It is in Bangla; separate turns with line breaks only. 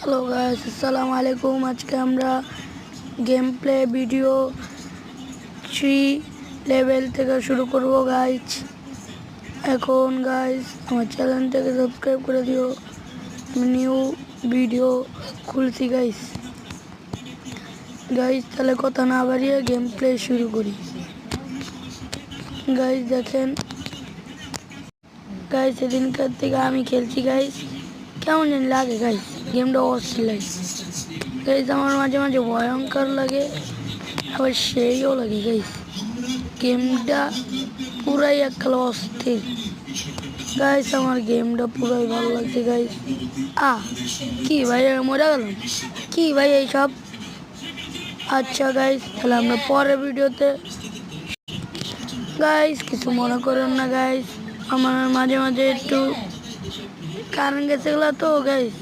হ্যালো গাইস, আসসালামু আলাইকুম। আজকে আমরা গেম প্লে ভিডিও 3 লেভেল থেকে শুরু করব গাইস। এখন গাইস আমার চ্যানেলটাকে সাবস্ক্রাইব করে দিও, আমি নিউ ভিডিও খুলছি গাইস। তাহলে কথা না বাড়িয়ে গেম প্লে শুরু করি। গাইস দেখেন গাইস, সেদিনকার থেকে আমি খেলছি গাইস, কেমন জানি লাগে গাইস, গেমটা অস্থির লাগে গাইস। আমার মাঝে মাঝে ভয়ঙ্কর লাগে, আবার সেইও লাগে গাইস। গেমটা পুরাই এককালে অস্থির গাইস, আমার গেমটা পুরাই ভালো লাগছে গাইস। কি ভাই, মরে গেলাম কি ভাই এইসব। আচ্ছা গাইস, তাহলে আমরা পরের ভিডিওতে গাইস, কিছু মনে করেন না গাইস, আমার মাঝে মাঝে একটু কারেন্ট গেছে গেলো তো গাইস।